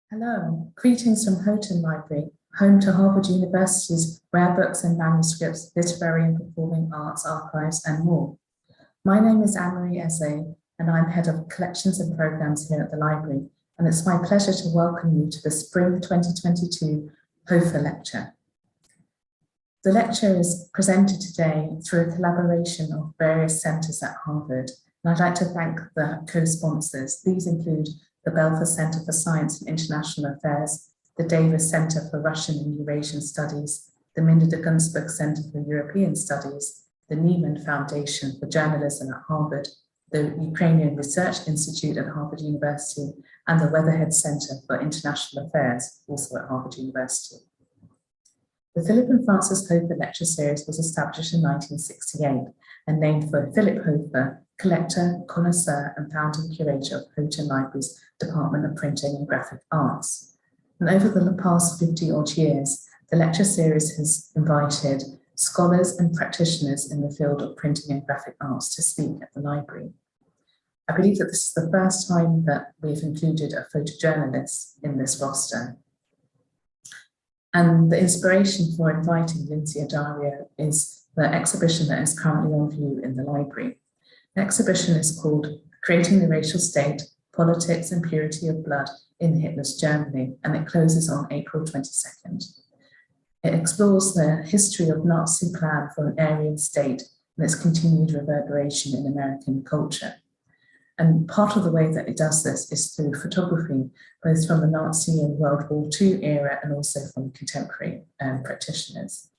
Hello, greetings from Houghton Library, home to Harvard University's rare books and manuscripts, literary and performing arts archives, and more. My name is Anne-Marie Eze, and I'm head of collections and programs here at the library, and it's my pleasure to welcome you to the Spring 2022 Hofer Lecture. The lecture is presented today through a collaboration of various centres at Harvard, and I'd like to thank the co-sponsors. These include the Belfer Center for Science and International Affairs, the Davis Center for Russian and Eurasian Studies, the Minda de Gunzburg Center for European Studies, the Nieman Foundation for Journalism at Harvard, the Ukrainian Research Institute at Harvard University, and the Weatherhead Center for International Affairs, also at Harvard University. The Philip and Frances Hofer Lecture Series was established in 1968 and named for Philip Hofer, collector, connoisseur, and founding curator of Houghton Library's Department of Printing and Graphic Arts. And over the past 50-odd years, the lecture series has invited scholars and practitioners in the field of printing and graphic arts to speak at the library. I believe that this is the first time that we've included a photojournalist in this roster. And the inspiration for inviting Lynsey Addario is the exhibition that is currently on view in the library. The exhibition is called Creating the Racial State, Politics and Purity of Blood in Hitler's Germany, and it closes on April 22nd. It explores the history of Nazi plan for an Aryan state and its continued reverberation in American culture. And part of the way that it does this is through photography, both from the Nazi and World War II era and also from contemporary practitioners.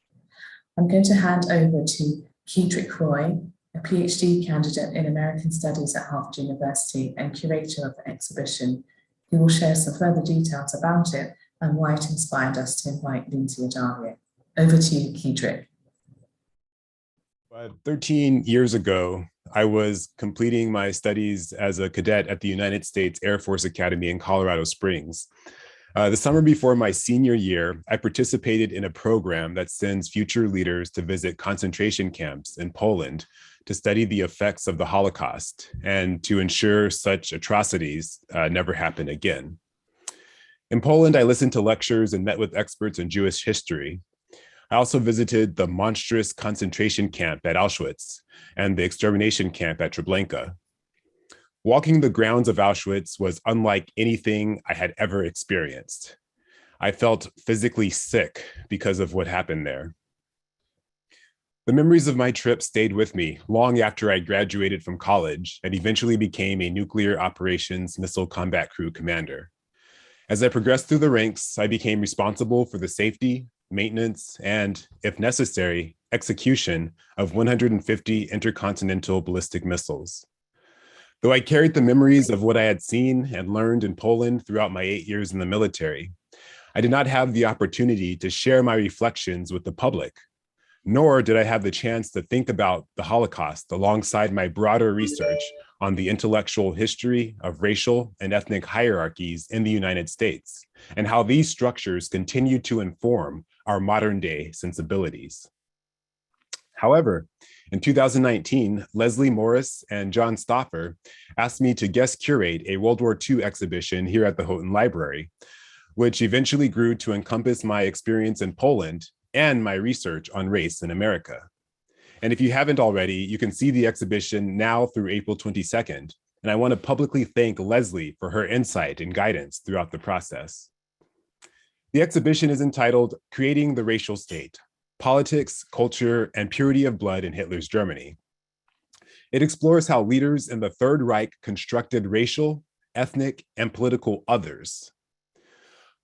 I'm going to hand over to Kedrick Roy, a PhD candidate in American Studies at Harvard University and curator of the exhibition, who will share some further details about it and why it inspired us to invite Lynsey Addario. Over to you, Kedrick. 13 years ago, I was completing my studies as a cadet at the United States Air Force Academy in Colorado Springs. The summer before my senior year, I participated in a program that sends future leaders to visit concentration camps in Poland to study the effects of the Holocaust and to ensure such atrocities never happen again. In Poland, I listened to lectures and met with experts in Jewish history. I also visited the monstrous concentration camp at Auschwitz and the extermination camp at Treblinka. Walking the grounds of Auschwitz was unlike anything I had ever experienced. I felt physically sick because of what happened there. The memories of my trip stayed with me long after I graduated from college and eventually became a nuclear operations missile combat crew commander. As I progressed through the ranks, I became responsible for the safety, maintenance, and, if necessary, execution of 150 intercontinental ballistic missiles. Though I carried the memories of what I had seen and learned in Poland throughout my 8 years in the military, I did not have the opportunity to share my reflections with the public, nor did I have the chance to think about the Holocaust alongside my broader research on the intellectual history of racial and ethnic hierarchies in the United States and how these structures continue to inform our modern day sensibilities. However, in 2019, Leslie Morris and John Stauffer asked me to guest curate a World War II exhibition here at the Houghton Library, which eventually grew to encompass my experience in Poland and my research on race in America. And if you haven't already, you can see the exhibition now through April 22nd. And I want to publicly thank Leslie for her insight and guidance throughout the process. The exhibition is entitled Creating the Racial State, Politics, Culture, and Purity of Blood in Hitler's Germany. It explores how leaders in the Third Reich constructed racial, ethnic, and political others.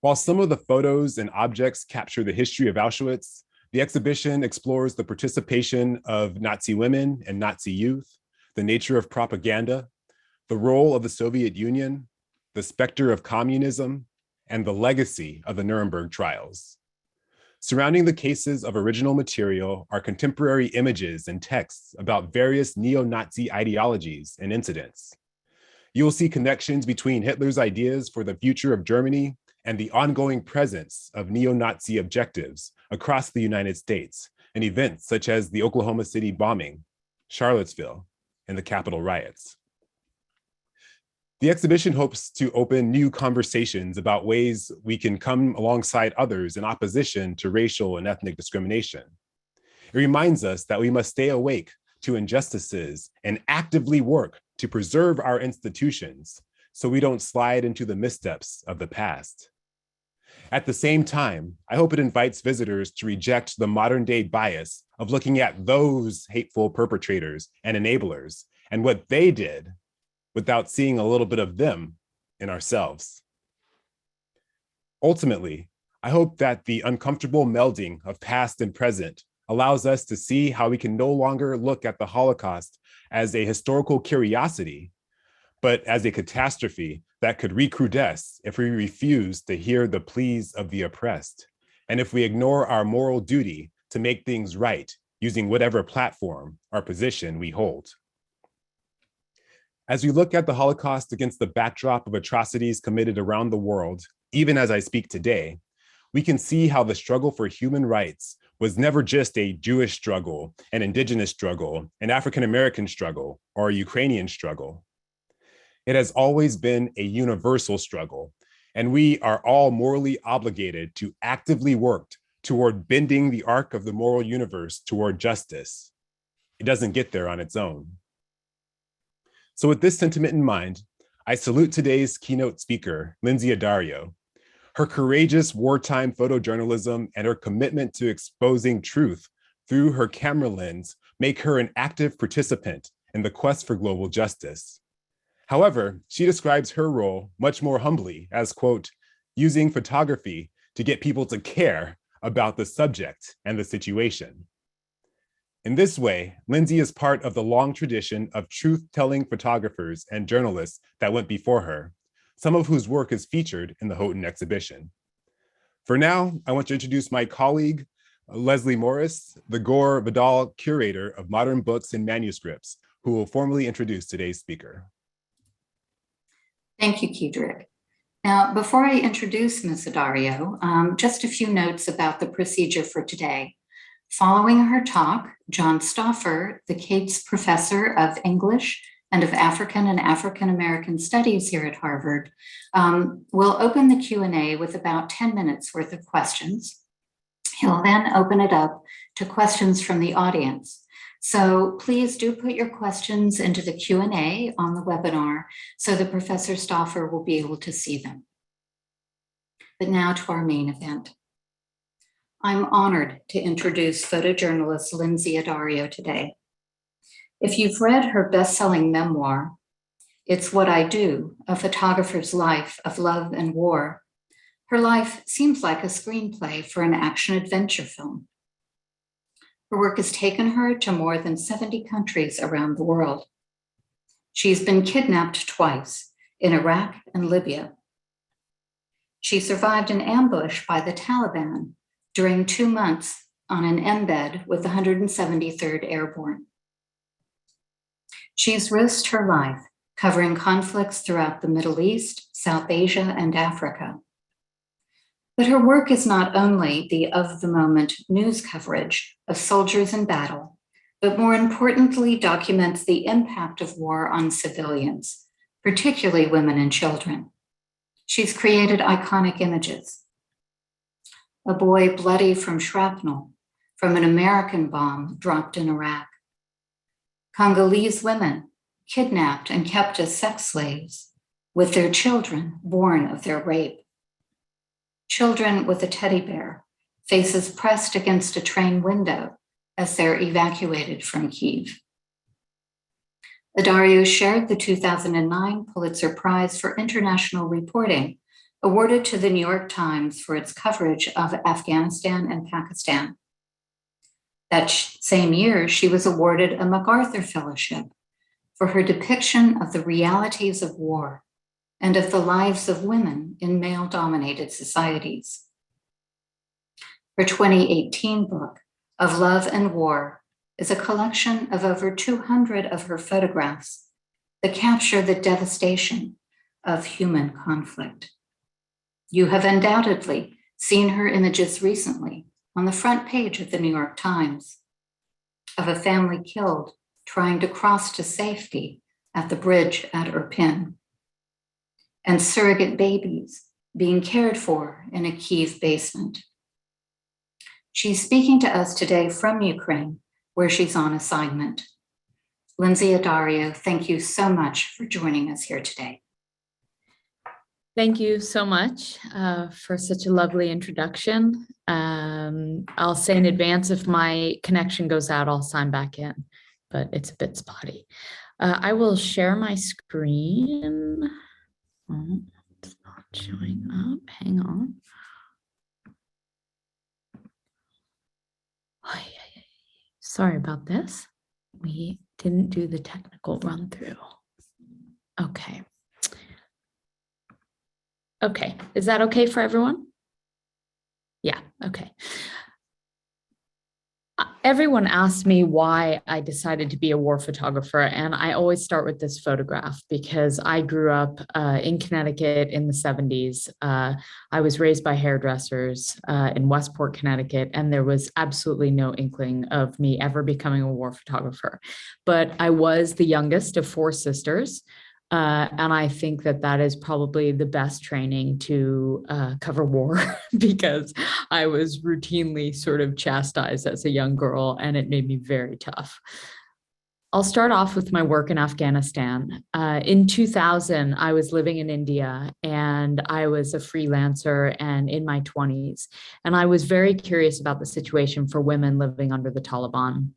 While some of the photos and objects capture the history of Auschwitz, the exhibition explores the participation of Nazi women and Nazi youth, the nature of propaganda, the role of the Soviet Union, the specter of communism, and the legacy of the Nuremberg trials. Surrounding the cases of original material are contemporary images and texts about various neo-Nazi ideologies and incidents. You will see connections between Hitler's ideas for the future of Germany and the ongoing presence of neo-Nazi objectives across the United States and events such as the Oklahoma City bombing, Charlottesville, and the Capitol riots. The exhibition hopes to open new conversations about ways we can come alongside others in opposition to racial and ethnic discrimination. It reminds us that we must stay awake to injustices and actively work to preserve our institutions so we don't slide into the missteps of the past. At the same time, I hope it invites visitors to reject the modern day bias of looking at those hateful perpetrators and enablers and what they did without seeing a little bit of them in ourselves. Ultimately, I hope that the uncomfortable melding of past and present allows us to see how we can no longer look at the Holocaust as a historical curiosity, but as a catastrophe that could recrudesce if we refuse to hear the pleas of the oppressed, and if we ignore our moral duty to make things right using whatever platform or position we hold. As we look at the Holocaust against the backdrop of atrocities committed around the world, even as I speak today, we can see how the struggle for human rights was never just a Jewish struggle, an indigenous struggle, an African-American struggle, or a Ukrainian struggle. It has always been a universal struggle, and we are all morally obligated to actively work toward bending the arc of the moral universe toward justice. It doesn't get there on its own. So with this sentiment in mind, I salute today's keynote speaker, Lynsey Addario. Her courageous wartime photojournalism and her commitment to exposing truth through her camera lens make her an active participant in the quest for global justice. However, she describes her role much more humbly as, quote, using photography to get people to care about the subject and the situation. In this way, Lindsay is part of the long tradition of truth-telling photographers and journalists that went before her, some of whose work is featured in the Houghton exhibition. For now, I want to introduce my colleague, Leslie Morris, the Gore Vidal Curator of Modern Books and Manuscripts, who will formally introduce today's speaker. Thank you, Kedrick. Now, before I introduce Ms. Adario, just a few notes about the procedure for today. Following her talk, John Stauffer, the Cates Professor of English and of African and African American Studies here at Harvard, will open the Q&A with about 10 minutes worth of questions. He'll then open it up to questions from the audience. So please do put your questions into the Q&A on the webinar so that Professor Stauffer will be able to see them. But now to our main event. I'm honored to introduce photojournalist Lynsey Addario today. If you've read her best-selling memoir, It's What I Do, A Photographer's Life of Love and War, her life seems like a screenplay for an action-adventure film. Her work has taken her to more than 70 countries around the world. She's been kidnapped twice in Iraq and Libya. She survived an ambush by the Taliban during 2 months on an embed with the 173rd Airborne. She's risked her life covering conflicts throughout the Middle East, South Asia, and Africa. But her work is not only the of-the-moment news coverage of soldiers in battle, but more importantly documents the impact of war on civilians, particularly women and children. She's created iconic images. A boy bloody from shrapnel from an American bomb dropped in Iraq. Congolese women kidnapped and kept as sex slaves with their children born of their rape. Children with a teddy bear, faces pressed against a train window as they're evacuated from Kyiv. Adario shared the 2009 Pulitzer Prize for International Reporting, awarded to the New York Times for its coverage of Afghanistan and Pakistan. That same year, she was awarded a MacArthur Fellowship for her depiction of the realities of war and of the lives of women in male-dominated societies. Her 2018 book, Of Love and War, is a collection of over 200 of her photographs that capture the devastation of human conflict. You have undoubtedly seen her images recently on the front page of the New York Times of a family killed trying to cross to safety at the bridge at Irpin. and surrogate babies being cared for in a Kyiv basement. She's speaking to us today from Ukraine, where she's on assignment. Lynsey Addario, thank you so much for joining us here today. Thank you so much for such a lovely introduction. I'll say in advance, if my connection goes out, I'll sign back in, but it's a bit spotty. I will share my screen. Oh, it's not showing up. Hang on. Sorry about this. We didn't do the technical run through. Okay. Okay, is that okay for everyone? Yeah, okay. Everyone asks me why I decided to be a war photographer, and I always start with this photograph because I grew up in Connecticut in the 70s. I was raised by hairdressers in Westport, Connecticut, and there was absolutely no inkling of me ever becoming a war photographer. But I was the youngest of 4 sisters. And I think that that is probably the best training to cover war because I was routinely sort of chastised as a young girl, and it made me very tough. I'll start off with my work in Afghanistan. In 2000, I was living in India, and I was a freelancer and in my 20s. And I was very curious about the situation for women living under the Taliban.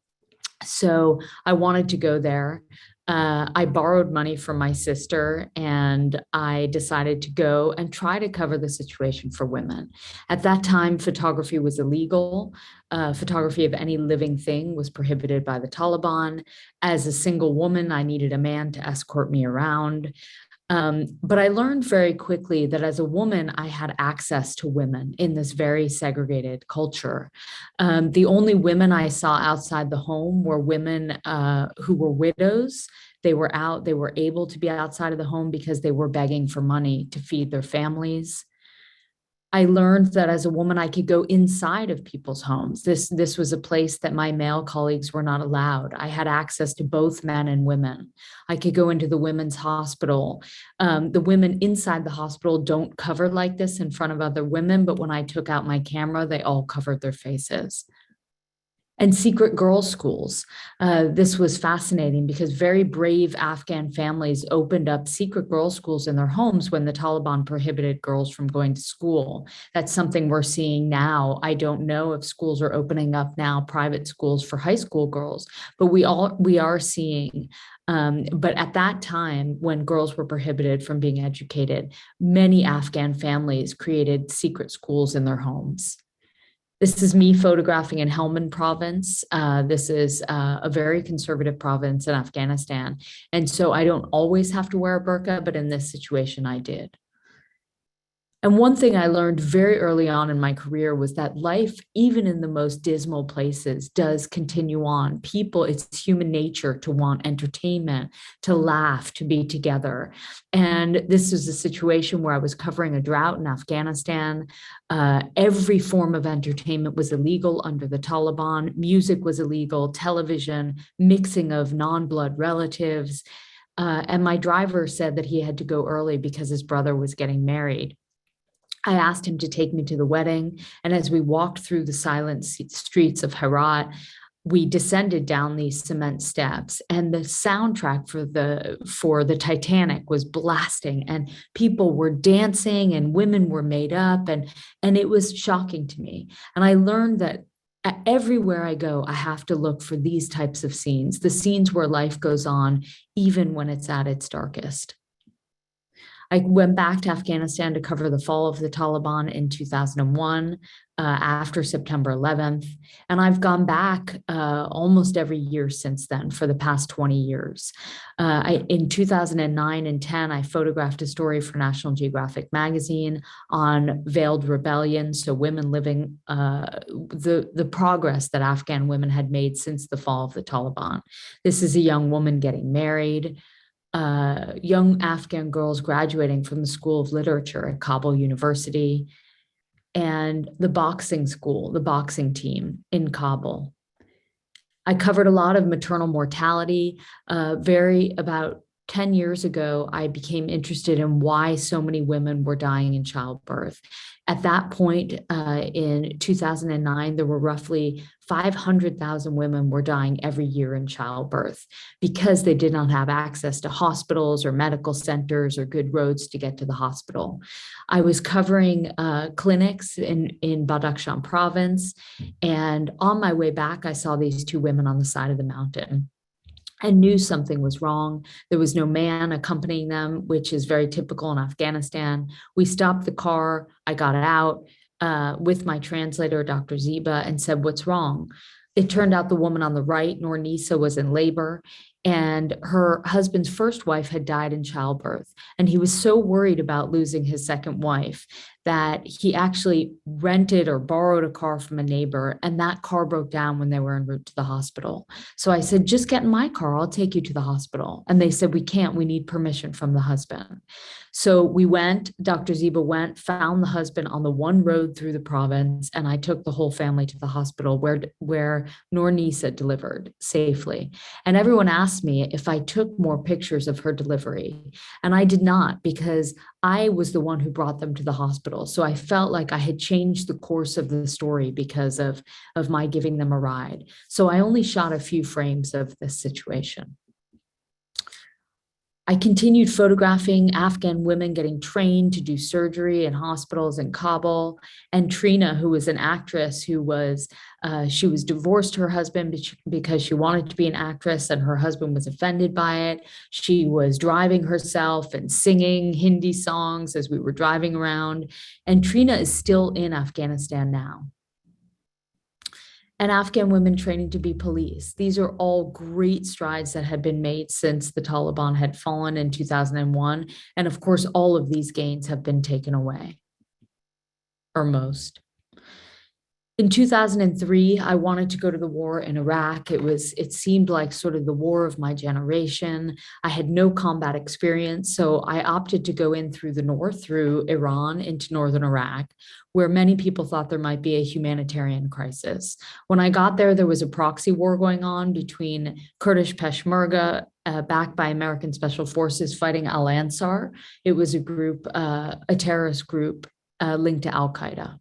So I wanted to go there. I borrowed money from my sister, and I decided to go and try to cover the situation for women. At that time, photography was illegal. Photography of any living thing was prohibited by the Taliban. As a single woman, I needed a man to escort me around. But I learned very quickly that as a woman, I had access to women in this very segregated culture. The only women I saw outside the home were women who were widows. They were able to be outside of the home because they were begging for money to feed their families. I learned that as a woman, I could go inside of people's homes. This was a place that my male colleagues were not allowed. I had access to both men and women. I could go into the women's hospital. The women inside the hospital don't cover like this in front of other women, but when I took out my camera, they all covered their faces. And secret girls' schools. This was fascinating because very brave Afghan families opened up secret girls' schools in their homes when the Taliban prohibited girls from going to school. That's something we're seeing now. I don't know if schools are opening up now, private schools for high school girls, but we are seeing. But at that time, when girls were prohibited from being educated, many Afghan families created secret schools in their homes. This is me photographing in Helmand province. This is a very conservative province in Afghanistan. And so I don't always have to wear a burqa, but in this situation I did. And one thing I learned very early on in my career was that life, even in the most dismal places, does continue on. People, it's human nature to want entertainment, to laugh, to be together. And this was a situation where I was covering a drought in Afghanistan. Every form of entertainment was illegal under the Taliban. Music was illegal, television, mixing of non-blood relatives. And my driver said that he had to go early because his brother was getting married. I asked him to take me to the wedding, and as we walked through the silent streets of Herat, we descended down these cement steps, and the soundtrack for the Titanic was blasting, and people were dancing, and women were made up, and it was shocking to me. And I learned that everywhere I go, I have to look for these types of scenes, the scenes where life goes on, even when it's at its darkest. I went back to Afghanistan to cover the fall of the Taliban in 2001 after September 11th. And I've gone back almost every year since then for the past 20 years. In 2009 and 10, I photographed a story for National Geographic magazine on veiled rebellion. So women living, the progress that Afghan women had made since the fall of the Taliban. This is a young woman getting married. Young Afghan girls graduating from the School of Literature at Kabul University, and the boxing school, the boxing team in Kabul. I covered a lot of maternal mortality, about 10 years ago, I became interested in why so many women were dying in childbirth. At that point, in 2009, there were roughly 500,000 women were dying every year in childbirth because they did not have access to hospitals or medical centers or good roads to get to the hospital. I was covering clinics in Badakhshan province, and on my way back, I saw these two women on the side of the mountain. I knew something was wrong. There was no man accompanying them, which is very typical in Afghanistan. We stopped the car. I got out with my translator, Dr. Ziba, and said, "What's wrong?" It turned out the woman on the right, Nisa, was in labor, and her husband's first wife had died in childbirth. And he was so worried about losing his second wife that he actually rented or borrowed a car from a neighbor, and that car broke down when they were en route to the hospital. So I said, "Just get in my car, I'll take you to the hospital." And they said, "We can't, we need permission from the husband." So we went, Dr. Ziba went, found the husband on the one road through the province, and I took the whole family to the hospital where Nisa delivered safely. And everyone asked me if I took more pictures of her delivery. And I did not, because I was the one who brought them to the hospital. So I felt like I had changed the course of the story because of my giving them a ride. So I only shot a few frames of this situation. I continued photographing Afghan women getting trained to do surgery in hospitals in Kabul. And Trina, who was an actress she was divorced her husband because she wanted to be an actress and her husband was offended by it. She was driving herself and singing Hindi songs as we were driving around. And Trina is still in Afghanistan now. And Afghan women training to be police. These are all great strides that had been made since the Taliban had fallen in 2001. And of course, all of these gains have been taken away, or most. In 2003, I wanted to go to the war in Iraq. It seemed like sort of the war of my generation. I had no combat experience, so I opted to go in through the north, through Iran into northern Iraq, where many people thought there might be a humanitarian crisis. When I got there, there was a proxy war going on between Kurdish Peshmerga, backed by American Special Forces, fighting Al-Ansar. It was a group, a terrorist group linked to Al-Qaeda.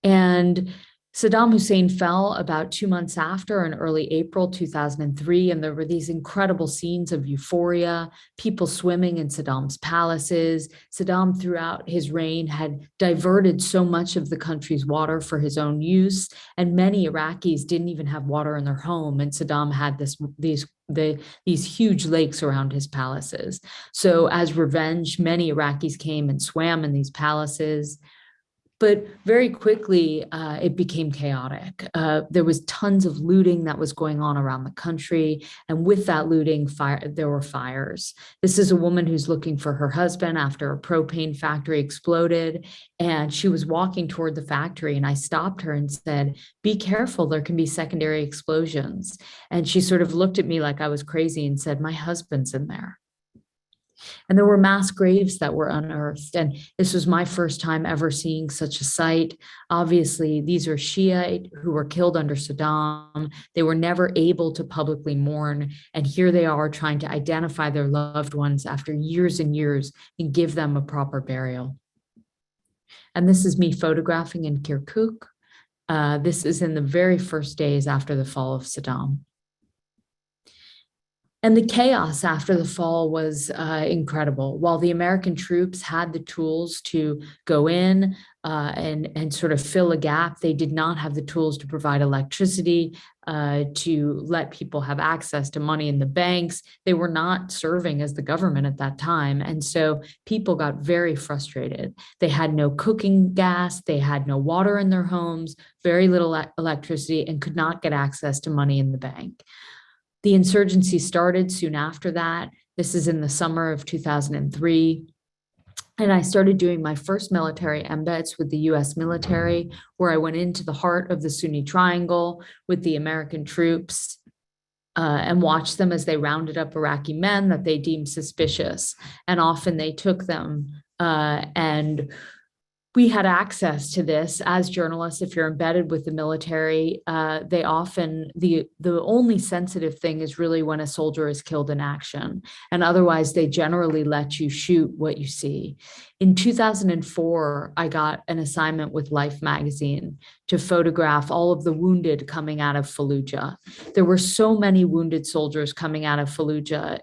And Saddam Hussein fell about 2 months after, in early April 2003, and there were these incredible scenes of euphoria, people swimming in Saddam's palaces. Saddam, throughout his reign, had diverted so much of the country's water for his own use, and many Iraqis didn't even have water in their home, and Saddam had these huge lakes around his palaces. So as revenge, many Iraqis came and swam in these palaces. But very quickly, it became chaotic. There was tons of looting that was going on around the country. And with that looting, there were fires. This is a woman who's looking for her husband after a propane factory exploded. And she was walking toward the factory. And I stopped her and said, "Be careful, there can be secondary explosions." And she sort of looked at me like I was crazy and said, "My husband's in there." And there were mass graves that were unearthed. And this was my first time ever seeing such a sight. Obviously, these are Shiite who were killed under Saddam. They were never able to publicly mourn. And here they are trying to identify their loved ones after years and years and give them a proper burial. And this is me photographing in Kirkuk. This is in the very first days after the fall of Saddam. And the chaos after the fall was incredible. While the American troops had the tools to go in and sort of fill a gap, they did not have the tools to provide electricity, to let people have access to money in the banks. They were not serving as the government at that time. And so people got very frustrated. They had no cooking gas, they had no water in their homes, very little electricity, and could not get access to money in the bank. The insurgency started soon after that. This is in the summer of 2003. And I started doing my first military embeds with the US military, where I went into the heart of the Sunni Triangle with the American troops and watched them as they rounded up Iraqi men that they deemed suspicious. And often they took them and we had access to this as journalists. If you're embedded with the military, they often, the only sensitive thing is really when a soldier is killed in action. And otherwise, they generally let you shoot what you see. In 2004, I got an assignment with Life magazine to photograph all of the wounded coming out of Fallujah. There were so many wounded soldiers coming out of Fallujah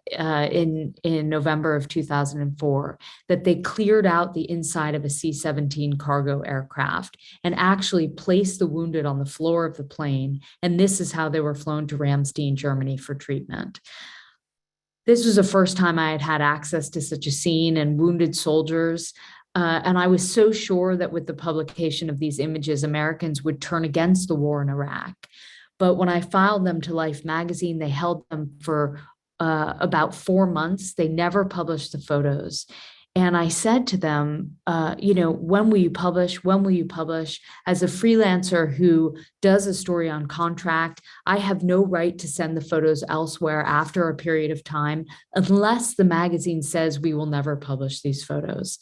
in November of 2004 that they cleared out the inside of a C-17 cargo aircraft and actually placed the wounded on the floor of the plane. And this is how they were flown to Ramstein, Germany for treatment. This was the first time I had had access to such a scene and wounded soldiers. And I was so sure that with the publication of these images, Americans would turn against the war in Iraq. But when I filed them to Life magazine, they held them for about 4 months. They never published the photos. And I said to them, when will you publish? When will you publish? As a freelancer who does a story on contract, I have no right to send the photos elsewhere after a period of time, unless the magazine says we will never publish these photos.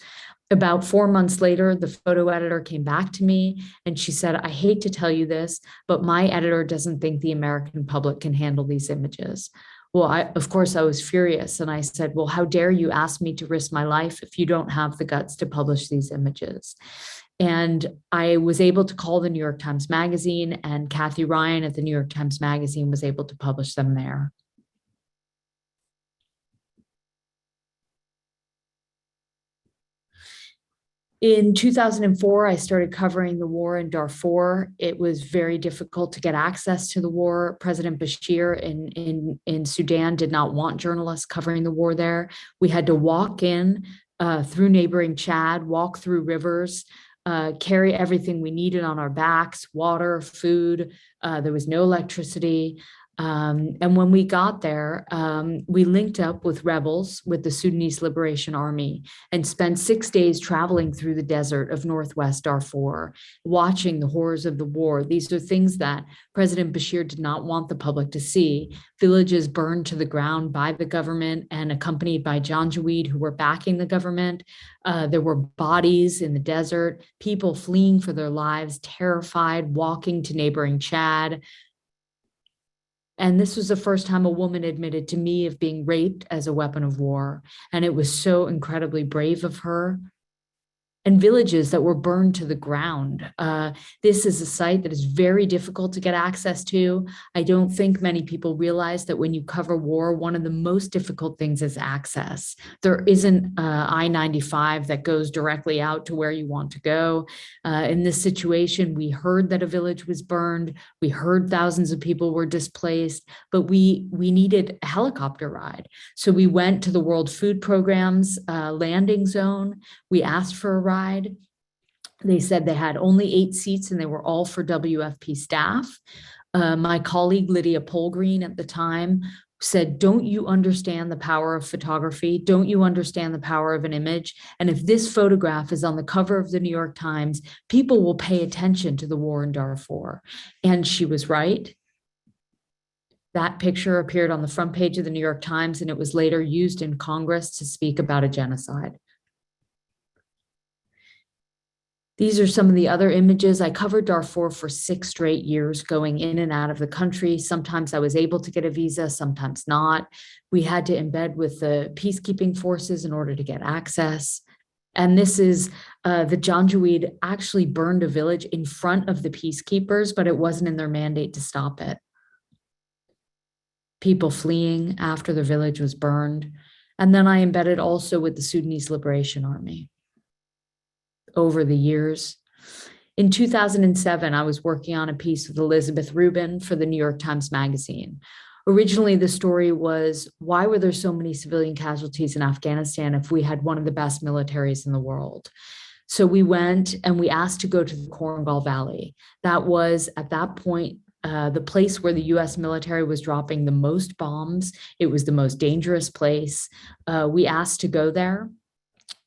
About 4 months later, the photo editor came back to me and she said, I hate to tell you this, but my editor doesn't think the American public can handle these images. Well, of course, I was furious. And I said, well, how dare you ask me to risk my life if you don't have the guts to publish these images? And I was able to call the New York Times Magazine, and Kathy Ryan at the New York Times Magazine was able to publish them there. In 2004, I started covering the war in Darfur. It was very difficult to get access to the war. President Bashir in Sudan did not want journalists covering the war there. We had to walk in through neighboring Chad, walk through rivers, carry everything we needed on our backs, water, food. There was no electricity. And when we got there, we linked up with rebels with the Sudanese Liberation Army and spent 6 days traveling through the desert of Northwest Darfur, watching the horrors of the war. These are things that President Bashir did not want the public to see. Villages burned to the ground by the government and accompanied by Janjaweed who were backing the government. There were bodies in the desert, people fleeing for their lives, terrified, walking to neighboring Chad. And this was the first time a woman admitted to me of being raped as a weapon of war. And it was so incredibly brave of her. And villages that were burned to the ground. This is a site that is very difficult to get access to. I don't think many people realize that when you cover war, one of the most difficult things is access. There isn't I-95 that goes directly out to where you want to go. In this situation, we heard that a village was burned. We heard thousands of people were displaced, but we needed a helicopter ride. So we went to the World Food Program's landing zone. We asked for a ride. They said they had only 8 seats and they were all for WFP staff. My colleague Lydia Polgreen at the time said, don't you understand the power of photography? Don't you understand the power of an image? And if this photograph is on the cover of the New York Times, people will pay attention to the war in Darfur. And she was right. That picture appeared on the front page of the New York Times, and it was later used in Congress to speak about a genocide. These are some of the other images. I covered Darfur for 6 straight years, going in and out of the country. Sometimes I was able to get a visa, sometimes not. We had to embed with the peacekeeping forces in order to get access. And this is the Janjaweed actually burned a village in front of the peacekeepers, but it wasn't in their mandate to stop it. People fleeing after their village was burned. And then I embedded also with the Sudanese Liberation Army over the years. In 2007, I was working on a piece with Elizabeth Rubin for the New York Times Magazine. Originally, the story was, why were there so many civilian casualties in Afghanistan if we had one of the best militaries in the world? So we went and we asked to go to the Korangal Valley. That was, at that point, the place where the US military was dropping the most bombs. It was the most dangerous place. We asked to go there.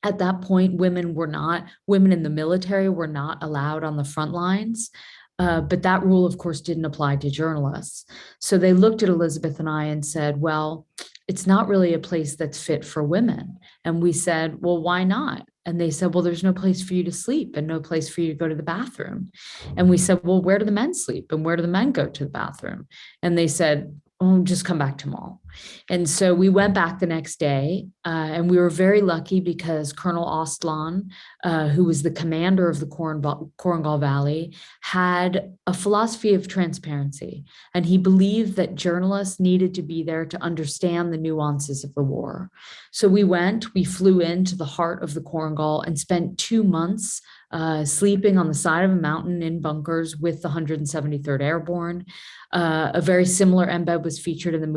At that point, women in the military were not allowed on the front lines. But that rule, of course, didn't apply to journalists. So they looked at Elizabeth and I and said, well, it's not really a place that's fit for women. And we said, well, why not? And they said, well, there's no place for you to sleep and no place for you to go to the bathroom. And we said, well, where do the men sleep? And where do the men go to the bathroom? And they said, oh, just come back tomorrow. And so we went back the next day, and we were very lucky because Colonel Ostlan, who was the commander of the Korengal Valley, had a philosophy of transparency. And he believed that journalists needed to be there to understand the nuances of the war. So we flew into the heart of the Korengal and spent 2 months sleeping on the side of a mountain in bunkers with the 173rd Airborne. A very similar embed was featured in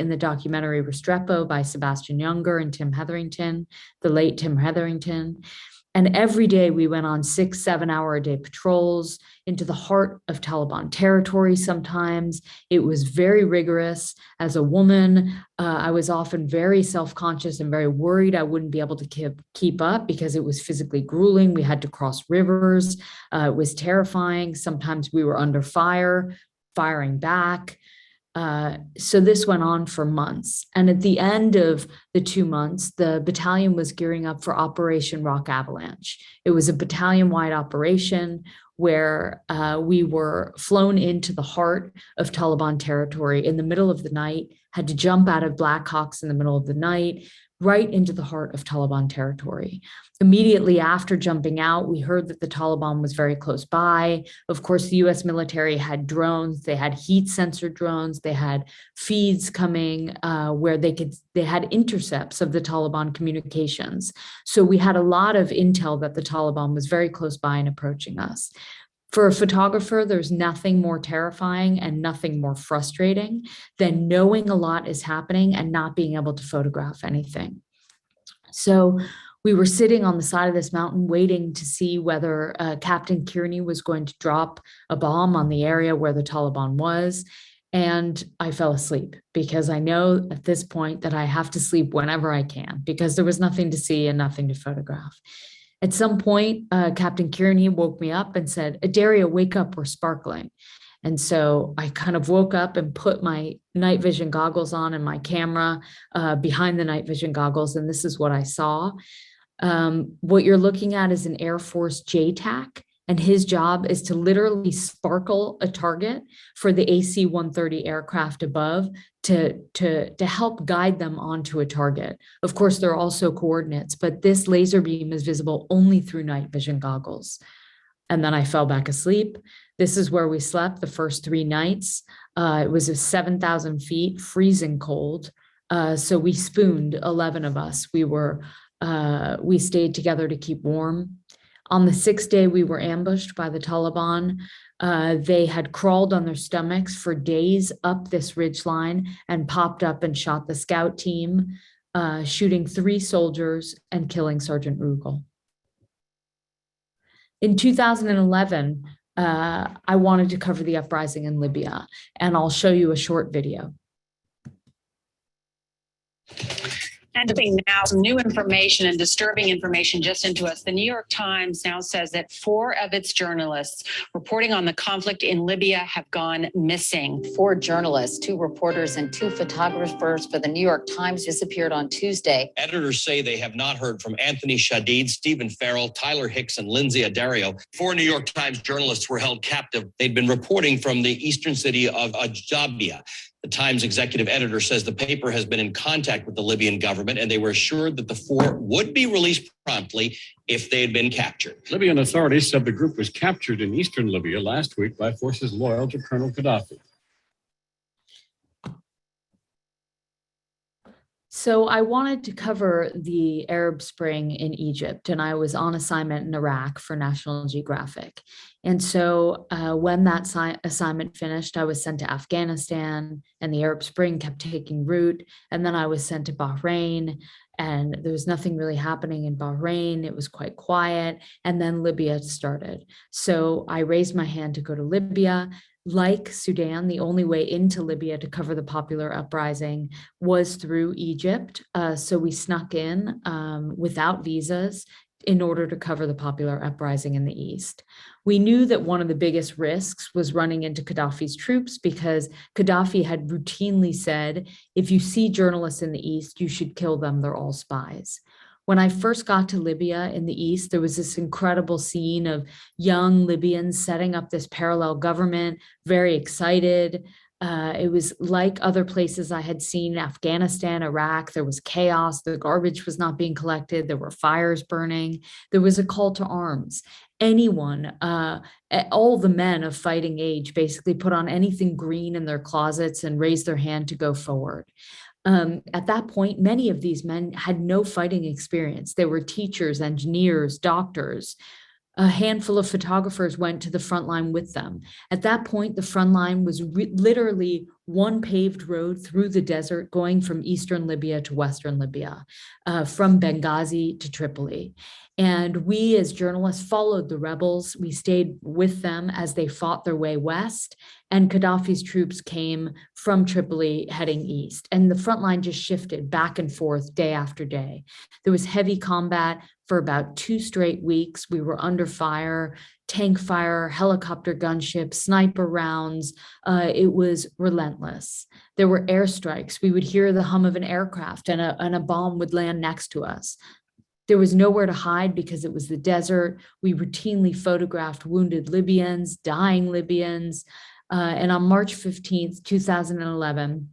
the documentary Restrepo by Sebastian Younger and Tim Hetherington, the late Tim Hetherington. And every day we went on 6-7 hour a day patrols into the heart of Taliban territory. Sometimes it was very rigorous. As a woman, I was often very self-conscious and very worried I wouldn't be able to keep up because it was physically grueling. We had to cross rivers. It was terrifying. Sometimes we were under fire, firing back. So this went on for months. And at the end of the 2 months, the battalion was gearing up for Operation Rock Avalanche. It was a battalion-wide operation where we were flown into the heart of Taliban territory in the middle of the night, had to jump out of Black Hawks in the middle of the night, right into the heart of Taliban territory. Immediately after jumping out, we heard that the Taliban was very close by. Of course, the US military had drones. They had heat sensor drones. They had feeds coming where they had intercepts of the Taliban communications. So we had a lot of intel that the Taliban was very close by and approaching us. For a photographer, there's nothing more terrifying and nothing more frustrating than knowing a lot is happening and not being able to photograph anything. So we were sitting on the side of this mountain waiting to see whether Captain Kearney was going to drop a bomb on the area where the Taliban was. And I fell asleep because I know at this point that I have to sleep whenever I can because there was nothing to see and nothing to photograph. At some point, Captain Kearney woke me up and said, Adario, wake up, we're sparkling. And so I kind of woke up and put my night vision goggles on and my camera behind the night vision goggles. And this is what I saw. What you're looking at is an Air Force JTAC. And his job is to literally sparkle a target for the AC-130 aircraft above to help guide them onto a target. Of course, there are also coordinates, but this laser beam is visible only through night vision goggles. And then I fell back asleep. This is where we slept the first 3 nights. It was 7,000 feet, freezing cold. So we spooned 11 of us. We stayed together to keep warm. On the 6th day, we were ambushed by the Taliban. They had crawled on their stomachs for days up this ridgeline and popped up and shot the scout team, shooting 3 soldiers and killing Sergeant Rugel. In 2011, I wanted to cover the uprising in Libya, and I'll show you a short video. And now some new information and disturbing information just into us. The New York Times now says that 4 of its journalists reporting on the conflict in Libya have gone missing. 4 journalists, 2 reporters, and 2 photographers for the New York Times disappeared on Tuesday. Editors say they have not heard from Anthony Shadid, Stephen Farrell, Tyler Hicks, and Lynsey Addario. 4 New York Times journalists were held captive. They'd been reporting from the eastern city of Ajdabiya. The Times executive editor says the paper has been in contact with the Libyan government, and they were assured that the 4 would be released promptly if they had been captured. Libyan authorities said the group was captured in eastern Libya last week by forces loyal to Colonel Gaddafi. So I wanted to cover the Arab Spring in Egypt, and I was on assignment in Iraq for National Geographic. And so when that assignment finished, I was sent to Afghanistan, and the Arab Spring kept taking root. And then I was sent to Bahrain, and there was nothing really happening in Bahrain. It was quite quiet. And then Libya started. So I raised my hand to go to Libya. Like Sudan, the only way into Libya to cover the popular uprising was through Egypt. So we snuck in without visas in order to cover the popular uprising in the east. We knew that one of the biggest risks was running into Gaddafi's troops because Gaddafi had routinely said, if you see journalists in the east, you should kill them, they're all spies. When I first got to Libya in the east, there was this incredible scene of young Libyans setting up this parallel government, very excited. It was like other places I had seen, Afghanistan, Iraq. There was chaos. The garbage was not being collected. There were fires burning. There was a call to arms. Anyone, all the men of fighting age basically put on anything green in their closets and raised their hand to go forward. At that point, many of these men had no fighting experience. They were teachers, engineers, doctors. A handful of photographers went to the front line with them. At that point, the front line was literally one paved road through the desert going from eastern Libya to western Libya, from Benghazi to Tripoli. And we as journalists followed the rebels. We stayed with them as they fought their way west, and Gaddafi's troops came from Tripoli heading east. And the front line just shifted back and forth day after day. There was heavy combat for about 2 straight weeks. We were under fire, tank fire, helicopter gunships, sniper rounds. It was relentless. There were airstrikes. We would hear the hum of an aircraft and a bomb would land next to us. There was nowhere to hide because it was the desert. We routinely photographed wounded Libyans, dying Libyans. And on March 15th, 2011,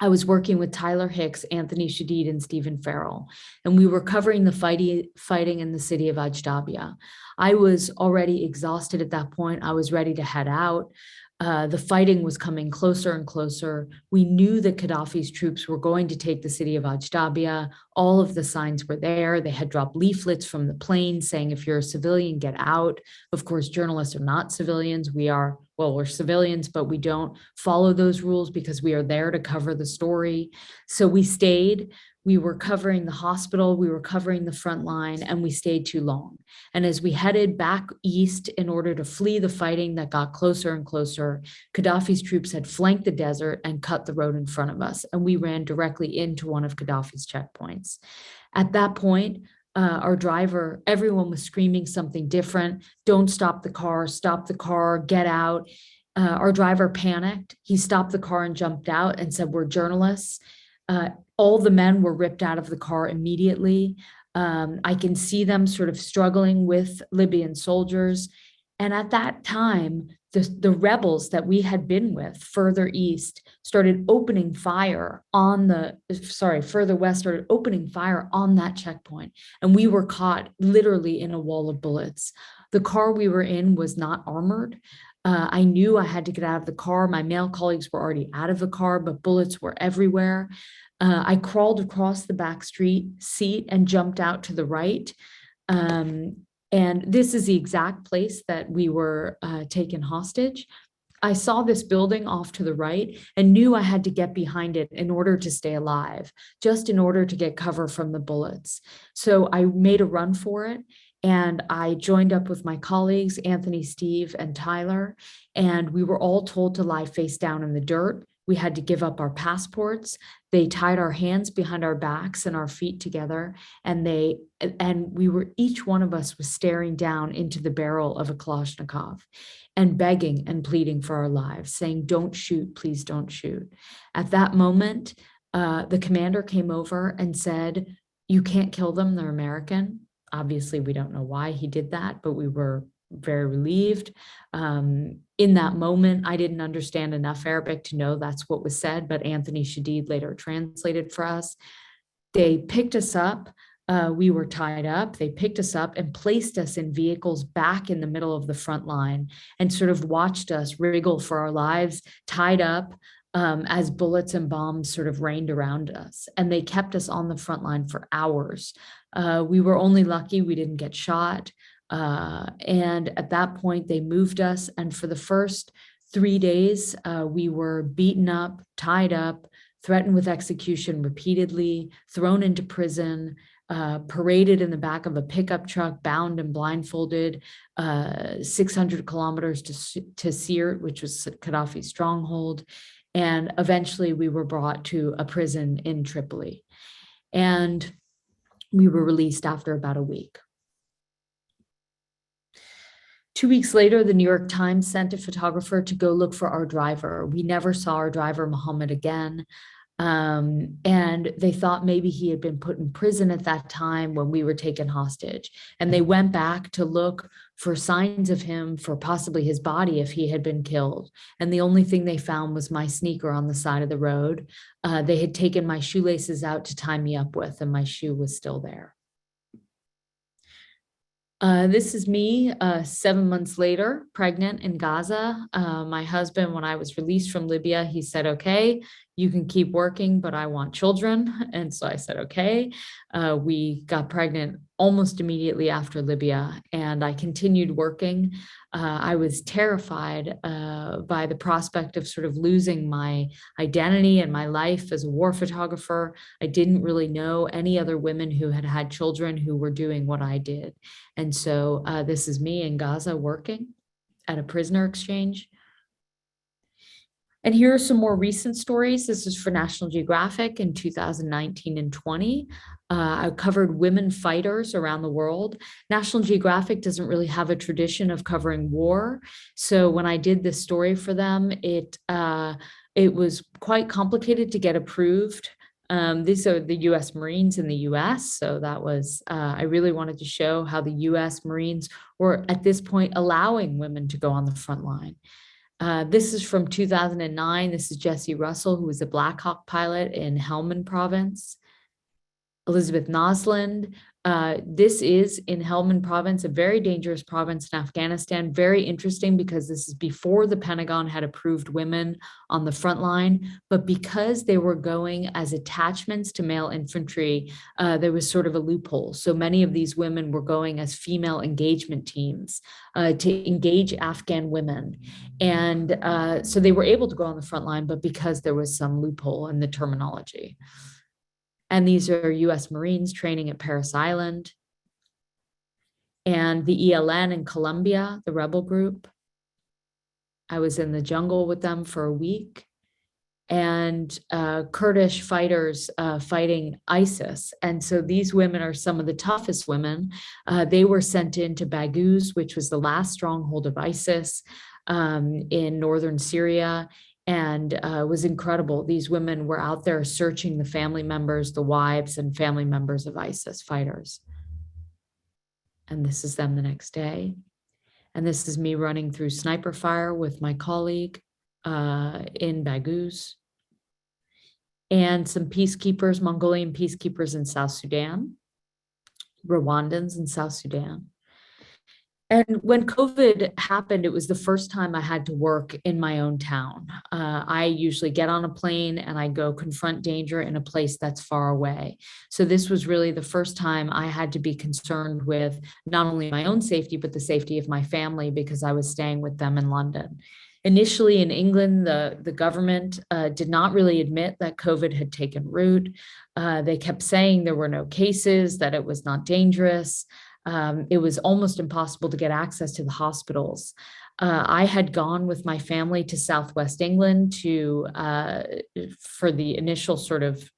I was working with Tyler Hicks, Anthony Shadid, and Stephen Farrell, and we were covering the fighting in the city of Ajdabiya. I was already exhausted at that point. I was ready to head out. The fighting was coming closer and closer. We knew that Gaddafi's troops were going to take the city of Ajdabiya. All of the signs were there. They had dropped leaflets from the plane saying, if you're a civilian, get out. Of course, journalists are not civilians. We're civilians, but we don't follow those rules because we are there to cover the story. So we stayed. We were covering the hospital, we were covering the front line, and we stayed too long. And as we headed back east in order to flee the fighting that got closer and closer, Gaddafi's troops had flanked the desert and cut the road in front of us, and we ran directly into one of Gaddafi's checkpoints. At that point, our driver, everyone was screaming something different. Don't stop the car, get out. Our driver panicked. He stopped the car and jumped out and said, we're journalists. All the men were ripped out of the car immediately. I can see them sort of struggling with Libyan soldiers. And at that time, the rebels that we had been with further east started opening fire further west started opening fire on that checkpoint. And we were caught literally in a wall of bullets. The car we were in was not armored. I knew I had to get out of the car. My male colleagues were already out of the car, but bullets were everywhere. I crawled across the back seat and jumped out to the right. And this is the exact place that we were taken hostage. I saw this building off to the right and knew I had to get behind it in order to stay alive, just in order to get cover from the bullets. So I made a run for it. And I joined up with my colleagues, Anthony, Steve, and Tyler, and we were all told to lie face down in the dirt. We had to give up our passports. They tied our hands behind our backs and our feet together, and each one of us was staring down into the barrel of a Kalashnikov and begging and pleading for our lives, saying, don't shoot, please don't shoot. At that moment, the commander came over and said, you can't kill them, they're American. Obviously, we don't know why he did that, but we were very relieved. In that moment, I didn't understand enough Arabic to know that's what was said, but Anthony Shadid later translated for us. They picked us up. We were tied up. They picked us up and placed us in vehicles back in the middle of the front line and sort of watched us wriggle for our lives, tied up, as bullets and bombs sort of rained around us. And they kept us on the front line for hours. We were only lucky we didn't get shot. And at that point, they moved us. And for the first 3 days, we were beaten up, tied up, threatened with execution repeatedly, thrown into prison, paraded in the back of a pickup truck, bound and blindfolded, 600 kilometers to Sirte, which was Gaddafi's stronghold. And eventually we were brought to a prison in Tripoli. And we were released after about a week. 2 weeks later, the New York Times sent a photographer to go look for our driver. We never saw our driver, Mohammed, again. And they thought maybe he had been put in prison at that time when we were taken hostage. And they went back to look for signs of him, for possibly his body if he had been killed. And the only thing they found was my sneaker on the side of the road. They had taken my shoelaces out to tie me up with, and my shoe was still there. This is me 7 months later, pregnant in Gaza. My husband, when I was released from Libya, he said, okay, you can keep working, but I want children. And so I said, okay. We got pregnant almost immediately after Libya, and I continued working. I was terrified by the prospect of sort of losing my identity and my life as a war photographer. I didn't really know any other women who had had children who were doing what I did. And so this is me in Gaza working at a prisoner exchange. And here are some more recent stories. This is for National Geographic in 2019 and 20. I covered women fighters around the world. National Geographic doesn't really have a tradition of covering war. So when I did this story for them, it was quite complicated to get approved. These are the US Marines in the US. So that was, I really wanted to show how the US Marines were at this point allowing women to go on the front line. This is from 2009. This is Jessie Russell, who was a Black Hawk pilot in Helmand province. Elizabeth Nosland. This is in Helmand province, a very dangerous province in Afghanistan. Very interesting because this is before the Pentagon had approved women on the front line, but because they were going as attachments to male infantry, there was sort of a loophole. So many of these women were going as female engagement teams to engage Afghan women. And so they were able to go on the front line, but because there was some loophole in the terminology. And these are US Marines training at Parris Island. And the ELN in Colombia, the rebel group. I was in the jungle with them for a week. And Kurdish fighters fighting ISIS. And so these women are some of the toughest women. They were sent into Baghouz, which was the last stronghold of ISIS in northern Syria. And it was incredible. These women were out there searching the family members, the wives and family members of ISIS fighters. And this is them the next day. And this is me running through sniper fire with my colleague in Baghouz. And some peacekeepers, Mongolian peacekeepers in South Sudan, Rwandans in South Sudan. And when COVID happened, it was the first time I had to work in my own town. I usually get on a plane and I go confront danger in a place that's far away. So this was really the first time I had to be concerned with not only my own safety, but the safety of my family because I was staying with them in London. Initially in England, the government did not really admit that COVID had taken root. They kept saying there were no cases, that it was not dangerous. It was almost impossible to get access to the hospitals. I had gone with my family to Southwest England for the initial sort of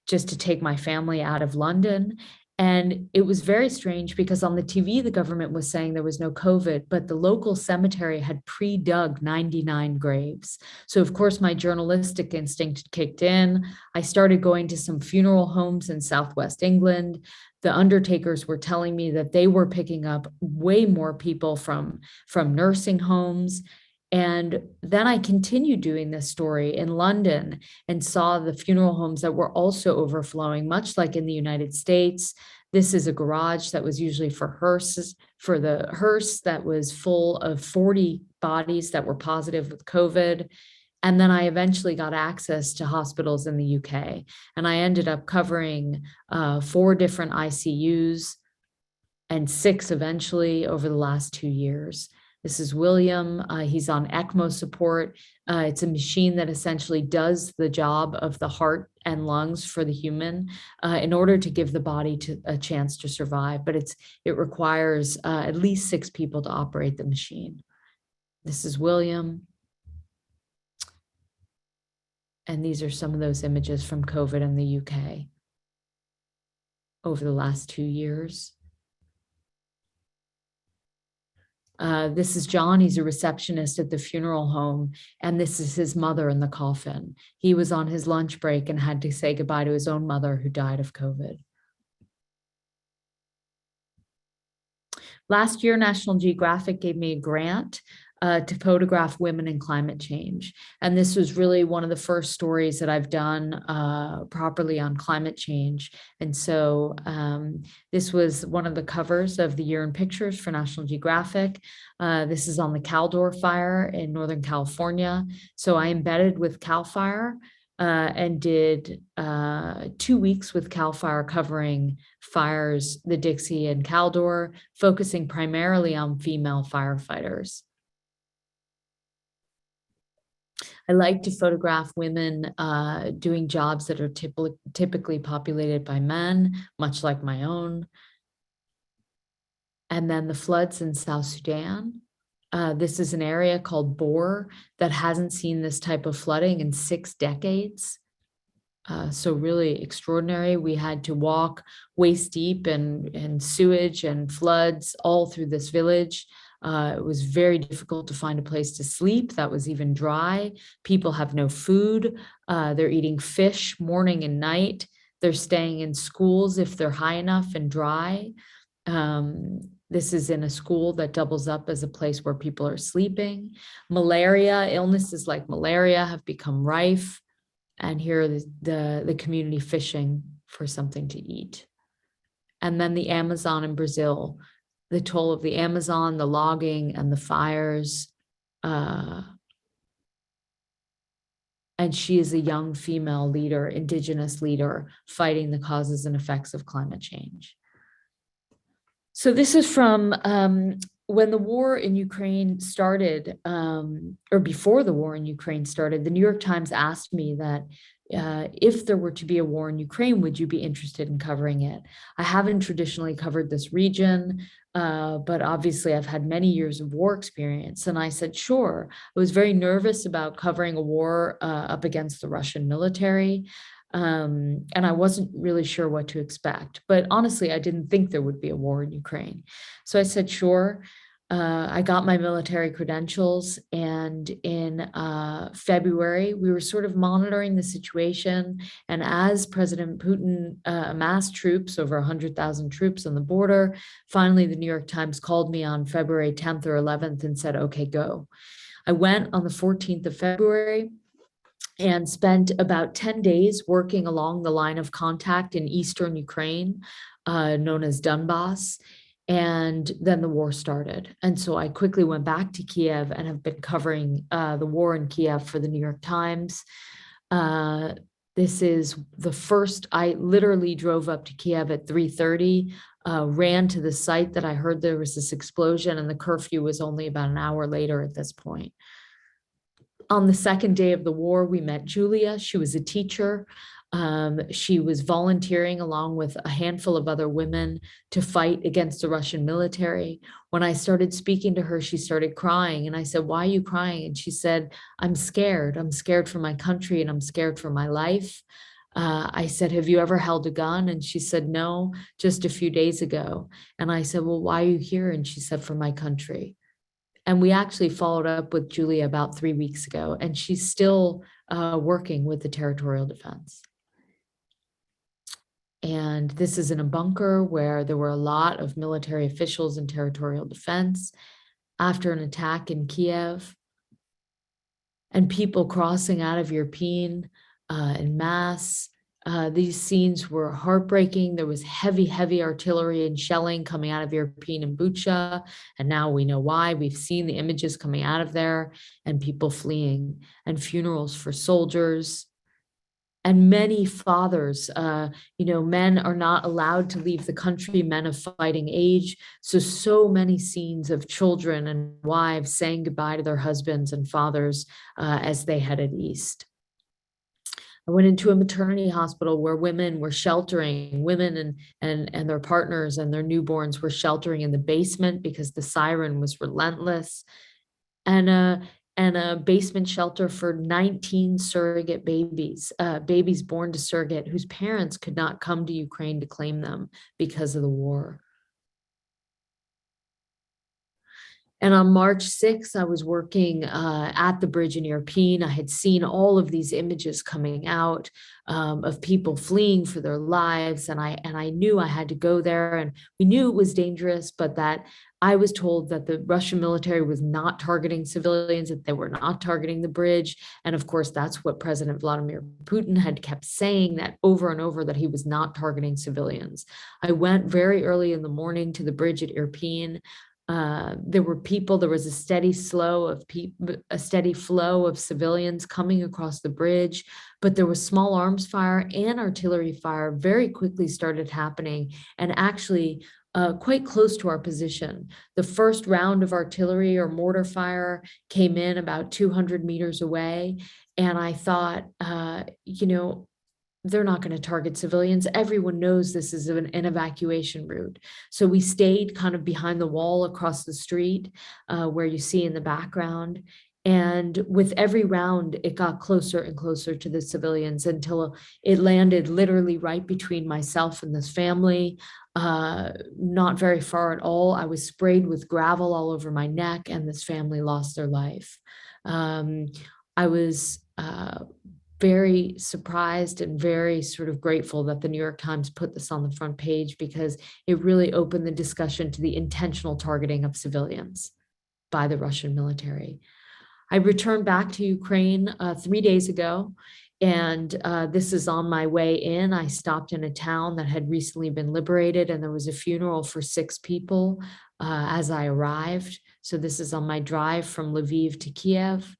just to take my family out of London. And it was very strange because on the TV, the government was saying there was no COVID, but the local cemetery had pre-dug 99 graves. So of course, my journalistic instinct kicked in. I started going to some funeral homes in Southwest England. The undertakers were telling me that they were picking up way more people from nursing homes. And then I continued doing this story in London and saw the funeral homes that were also overflowing, much like in the United States. This is a garage that was usually for hearses, for the hearse that was full of 40 bodies that were positive with COVID. And then I eventually got access to hospitals in the UK. And I ended up covering 4 different ICUs and 6 eventually over the last 2 years. This is William. He's on ECMO support. It's a machine that essentially does the job of the heart and lungs for the human in order to give the body a chance to survive. But it requires at least 6 people to operate the machine. This is William. And these are some of those images from COVID in the UK over the last 2 years. This is John. He's a receptionist at the funeral home, and this is his mother in the coffin. He was on his lunch break and had to say goodbye to his own mother who died of COVID. Last year, National Geographic gave me a grant to photograph women in climate change. And this was really one of the first stories that I've done properly on climate change. And so this was one of the covers of the Year in Pictures for National Geographic. This is on the Caldor fire in Northern California. So I embedded with CAL FIRE and did 2 weeks with CAL FIRE covering fires, the Dixie and Caldor, focusing primarily on female firefighters. I like to photograph women doing jobs that are typically populated by men, much like my own. And then the floods in South Sudan. This is an area called Bor that hasn't seen this type of flooding in 6 decades. So really extraordinary. We had to walk waist deep in sewage and floods all through this village. It was very difficult to find a place to sleep that was even dry. People have no food. They're eating fish morning and night. They're staying in schools if they're high enough and dry. This is in a school that doubles up as a place where people are sleeping. Malaria, illnesses like malaria have become rife. And here are the community fishing for something to eat. And then the Amazon in Brazil, the toll of the Amazon, the logging and the fires. And she is a young female leader, indigenous leader, fighting the causes and effects of climate change. So this is from when the war in Ukraine started, or before the war in Ukraine started. The New York Times asked me that if there were to be a war in Ukraine, would you be interested in covering it? I haven't traditionally covered this region, but obviously I've had many years of war experience. And I said, sure. I was very nervous about covering a war up against the Russian military. And I wasn't really sure what to expect. But honestly, I didn't think there would be a war in Ukraine. So I said, sure. I got my military credentials, and in February, we were sort of monitoring the situation. And as President Putin amassed troops, over 100,000 troops on the border, finally, the New York Times called me on February 10th or 11th and said, okay, go. I went on the 14th of February and spent about 10 days working along the line of contact in eastern Ukraine, known as Donbass. And then the war started. And so I quickly went back to Kiev and have been covering the war in Kiev for the New York Times. This is the first, I literally drove up to Kiev at 3:30, ran to the site that I heard there was this explosion, and the curfew was only about an hour later at this point. On the second day of the war, we met Julia. She was a teacher. She was volunteering along with a handful of other women to fight against the Russian military. When I started speaking to her, she started crying. And I said, why are you crying? And she said, I'm scared. I'm scared for my country and I'm scared for my life. I said, have you ever held a gun? And she said, no, just a few days ago. And I said, well, why are you here? And she said, for my country. And we actually followed up with Julia about 3 weeks ago, and she's still working with the territorial defense. And this is in a bunker where there were a lot of military officials in territorial defense after an attack in Kiev, and people crossing out of Irpin en masse. These scenes were heartbreaking. There was heavy artillery and shelling coming out of Irpin and Bucha. And now we know why. We've seen the images coming out of there and people fleeing, and funerals for soldiers. And many fathers, men are not allowed to leave the country, men of fighting age. So many scenes of children and wives saying goodbye to their husbands and fathers as they headed east. I went into a maternity hospital where women were sheltering, women and their partners and their newborns were sheltering in the basement because the siren was relentless. And a basement shelter for 19 surrogate babies, babies born to surrogate whose parents could not come to Ukraine to claim them because of the war. And on March 6th, I was working at the bridge in Irpin. I had seen all of these images coming out of people fleeing for their lives. And I knew I had to go there, and we knew it was dangerous, but that I was told that the Russian military was not targeting civilians, that they were not targeting the bridge. And of course, that's what President Vladimir Putin had kept saying, that over and over, that he was not targeting civilians. I went very early in the morning to the bridge at Irpin. There were people, there was a steady flow of civilians coming across the bridge, but there was small arms fire and artillery fire very quickly started happening, and actually quite close to our position. The first round of artillery or mortar fire came in about 200 meters away. And I thought, they're not going to target civilians. Everyone knows this is an evacuation route. So we stayed kind of behind the wall across the street where you see in the background. And with every round, it got closer and closer to the civilians until it landed literally right between myself and this family, not very far at all. I was sprayed with gravel all over my neck, and this family lost their life. I was very surprised and very sort of grateful that the New York Times put this on the front page, because it really opened the discussion to the intentional targeting of civilians by the Russian military. I returned back to Ukraine 3 days ago, and this is on my way in. I stopped in a town that had recently been liberated, and there was a funeral for 6 people as I arrived. So this is on my drive from Lviv to Kiev.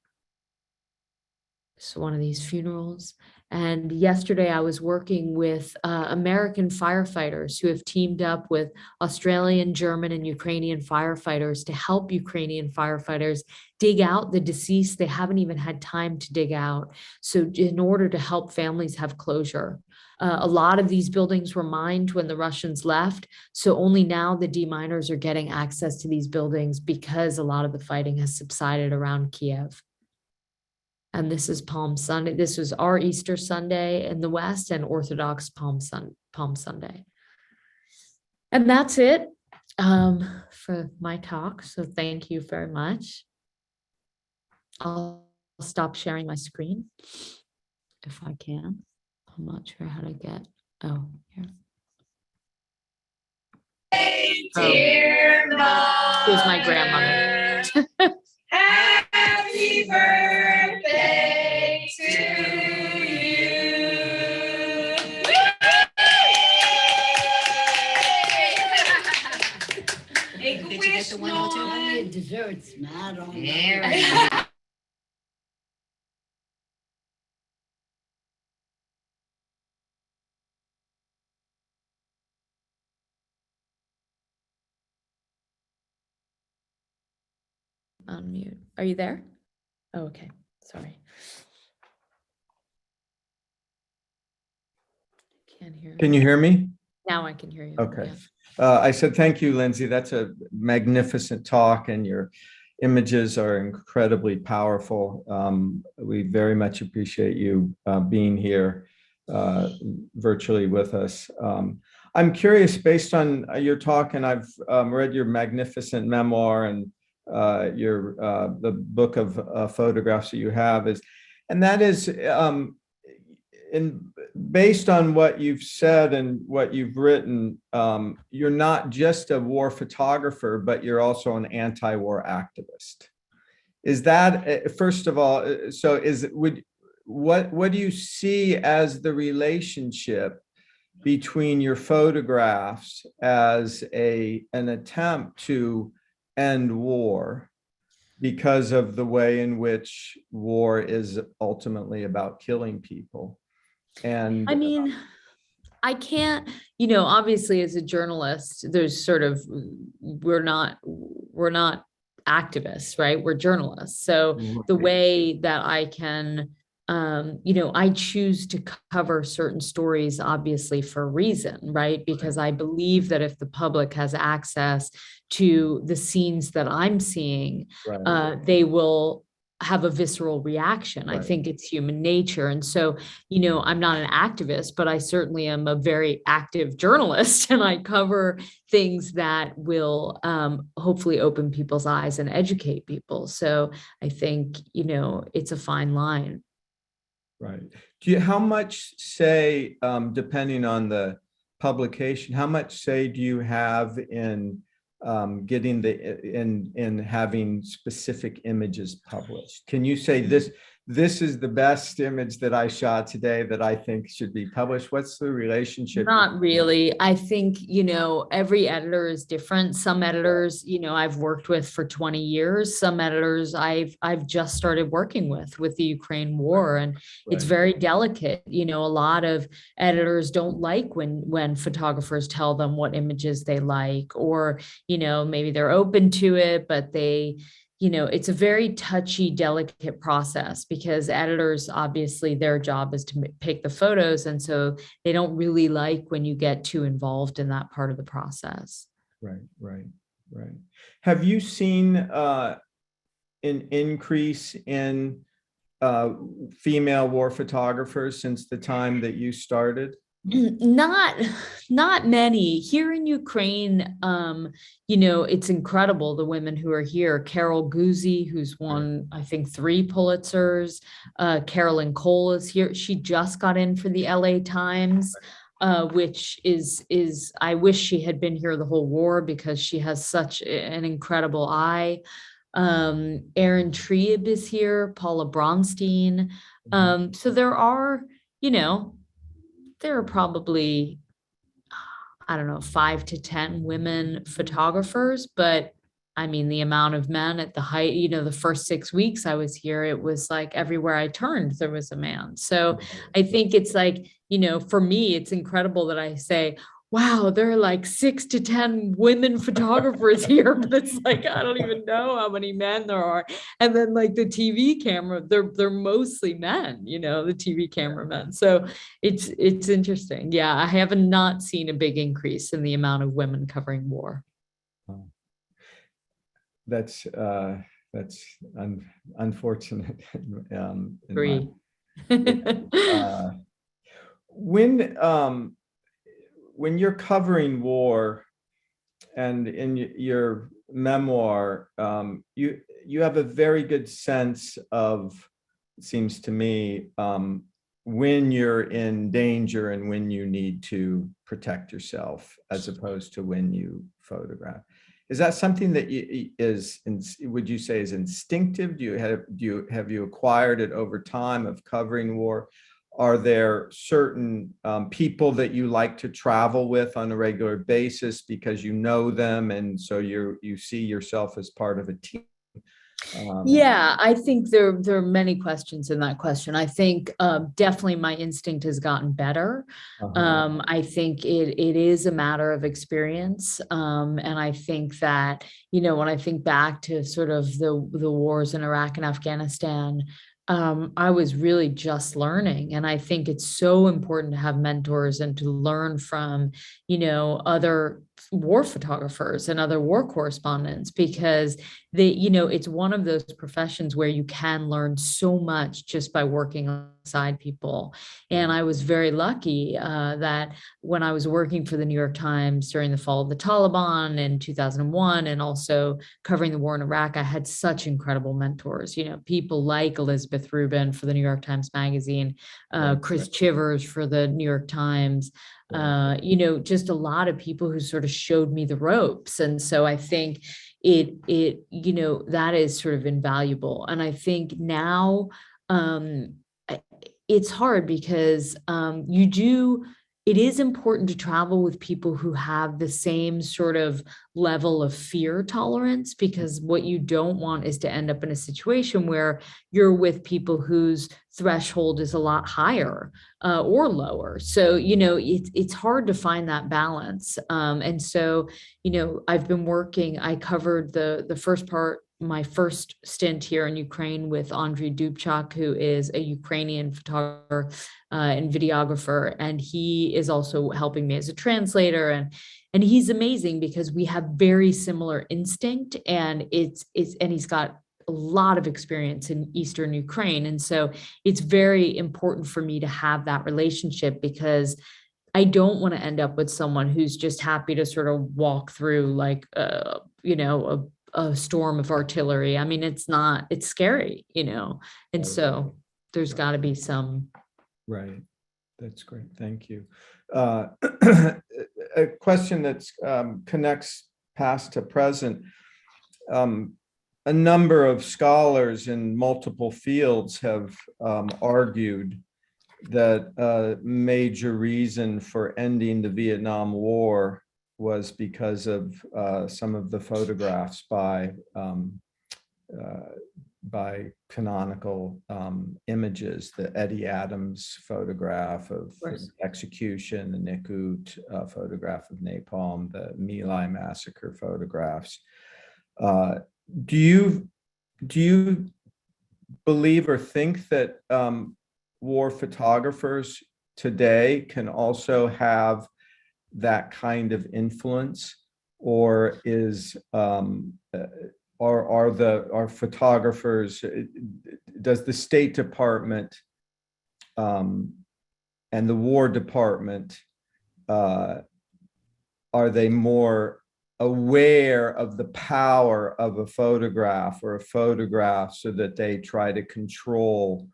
So one of these funerals. And yesterday I was working with American firefighters who have teamed up with Australian, German, and Ukrainian firefighters to help Ukrainian firefighters dig out the deceased they haven't even had time to dig out. So in order to help families have closure. A lot of these buildings were mined when the Russians left. So only now the deminers are getting access to these buildings because a lot of the fighting has subsided around Kiev. And this is Palm Sunday. This was our Easter Sunday in the West and Orthodox Palm Sunday. And that's it for my talk. So thank you very much. I'll stop sharing my screen if I can. I'm not sure how to get, here. Hey, dear Mom. Here's my grandmother. Happy birthday to you. Make a wish, Norm. Desserts, not on. Unmute. Are you there? Oh, okay. Sorry. Can't hear. Can you hear me? Now I can hear you. Okay. Yeah. I said, thank you, Lindsay. That's a magnificent talk, and your images are incredibly powerful. We very much appreciate you being here virtually with us. I'm curious, based on your talk, and I've read your magnificent memoir and the book of photographs that you have, based on what you've said and what you've written, you're not just a war photographer, but you're also an anti-war activist. Is that, first of all, what do you see as the relationship between your photographs as an attempt to end war, because of the way in which war is ultimately about killing people? And I mean, I can't, obviously as a journalist, there's sort of, we're not activists, right? We're journalists. So the way that I can, I choose to cover certain stories, obviously for a reason, right? Because I believe that if the public has access to the scenes that I'm seeing, they will have a visceral reaction. I Right. think it's human nature. And so, I'm not an activist, but I certainly am a very active journalist, and I cover things that will hopefully open people's eyes and educate people. So I think, it's a fine line. Right. How much say, depending on the publication, how much say do you have in getting in having specific images published? Can you say this is the best image that I shot today that I think should be published? What's the relationship? Not really. I think, every editor is different. Some editors, I've worked with for 20 years. Some editors I've just started working with the Ukraine war, and it's very delicate. A lot of editors don't like when photographers tell them what images they like, or, maybe they're open to it, but it's a very touchy, delicate process, because editors, obviously their job is to pick the photos. And so they don't really like when you get too involved in that part of the process. Right. Have you seen an increase in female war photographers since the time that you started? Not many here in Ukraine. It's incredible, the women who are here. Carol Guzzi, who's won, I think, 3 Pulitzers. Carolyn Cole is here. She just got in for the LA Times, which is I wish she had been here the whole war, because she has such an incredible eye. Erin Trieb is here, Paula Bronstein. So there are, there are probably, I don't know, 5 to 10 women photographers, but I mean, the amount of men at the height, the first 6 weeks I was here, it was like everywhere I turned, there was a man. So I think it's like, for me, it's incredible that I say, wow, there are like 6 to 10 women photographers here, but it's like, I don't even know how many men there are. And then like the TV camera, they're mostly men, the TV cameramen. So it's interesting. Yeah, I have not seen a big increase in the amount of women covering war. That's unfortunate. Agree. When you're covering war, and in your memoir, you have a very good sense of, it seems to me, when you're in danger and when you need to protect yourself, as opposed to when you photograph. Is that something that would you say is instinctive? Have you acquired it over time of covering war? Are there certain people that you like to travel with on a regular basis because you know them, and so you see yourself as part of a team? Yeah, I think there are many questions in that question. I think definitely my instinct has gotten better. I think it is a matter of experience. And I think that, when I think back to sort of the wars in Iraq and Afghanistan, I was really just learning. And I think it's so important to have mentors and to learn from, other war photographers and other war correspondents, because it's one of those professions where you can learn so much just by working alongside people. And I was very lucky that when I was working for the New York Times during the fall of the Taliban in 2001, and also covering the war in Iraq, I had such incredible mentors, people like Elizabeth Rubin for the New York Times Magazine, Chris Chivers for the New York Times, just a lot of people who sort of showed me the ropes. And so I think that is sort of invaluable. And I think now it's hard because it is important to travel with people who have the same sort of level of fear tolerance, because what you don't want is to end up in a situation where you're with people whose threshold is a lot higher or lower. So, it's hard to find that balance. And so, I've been working, I covered the first part, my first stint here in Ukraine with Andriy Dubchak, who is a Ukrainian photographer and videographer. And he is also helping me as a translator. And he's amazing because we have very similar instinct, and he's got a lot of experience in Eastern Ukraine. And so it's very important for me to have that relationship, because I don't want to end up with someone who's just happy to sort of walk through like, a storm of artillery. I mean, it's scary, and so there's got to be some. Right. That's great. Thank you. A question that connects past to present. A number of scholars in multiple fields have argued that a major reason for ending the Vietnam War was because of some of the photographs by canonical images, the Eddie Adams photograph of execution, the Nick Ut photograph of napalm, the My Lai massacre photographs. Do you believe or think that war photographers today can also have that kind of influence, or are photographers, does the State Department and the War Department, are they more aware of the power of a photograph or a photograph so that they try to control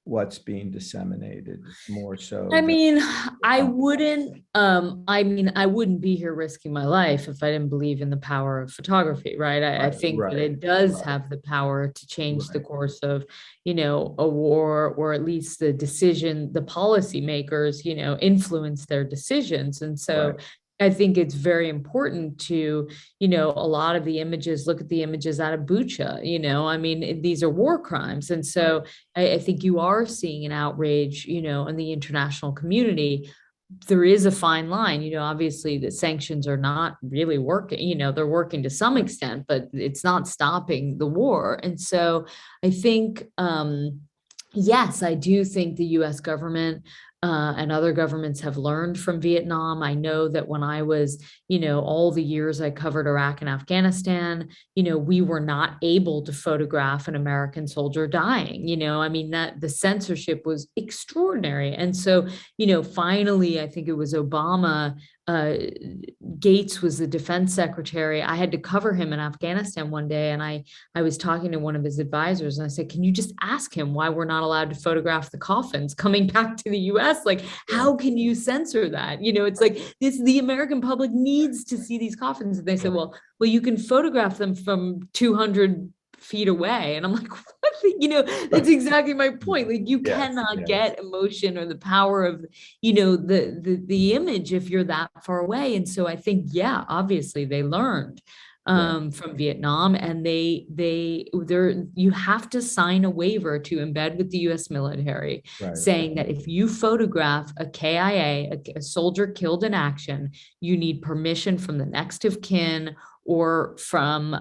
what's being disseminated more so? I mean, I wouldn't be here risking my life if I didn't believe in the power of photography, right? I think that it does have the power to change the course of, a war, or at least the policymakers, influence their decisions. And so I think it's very important to, a lot of the images, look at the images out of Bucha, I mean, these are war crimes. And so I think you are seeing an outrage, in the international community. There is a fine line, obviously the sanctions are not really working, they're working to some extent, but it's not stopping the war. And so I think, yes, I do think the US government and other governments have learned from Vietnam. I know that when I was, all the years I covered Iraq and Afghanistan, we were not able to photograph an American soldier dying. I mean, that the censorship was extraordinary. And so, finally, I think it was Obama, Gates was the defense secretary. I had to cover him in Afghanistan one day, and I was talking to one of his advisors, and I said, can you just ask him why we're not allowed to photograph the coffins coming back to the US? Like, how can you censor that? It's like the American public needs to see these coffins. And they said, well, you can photograph them from 200 feet away. And I'm like, what? That's exactly my point. Like, you cannot get emotion or the power of, the image if you're that far away. And so I think, obviously they learned from Vietnam, and you have to sign a waiver to embed with the US military, saying that if you photograph a KIA, a soldier killed in action, you need permission from the next of kin, or from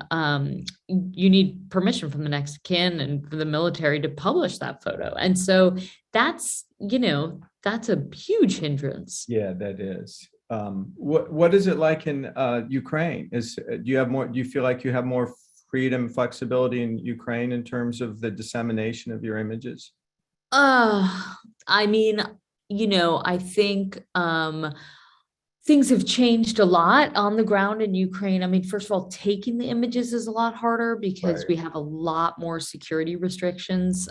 you need permission from the next of kin and for the military to publish that photo. And so that's a huge hindrance. Yeah, that is. What is it like in Ukraine? Do you feel like you have more freedom, flexibility in Ukraine in terms of the dissemination of your images? I mean, I think things have changed a lot on the ground in Ukraine. I mean, first of all, taking the images is a lot harder because we have a lot more security restrictions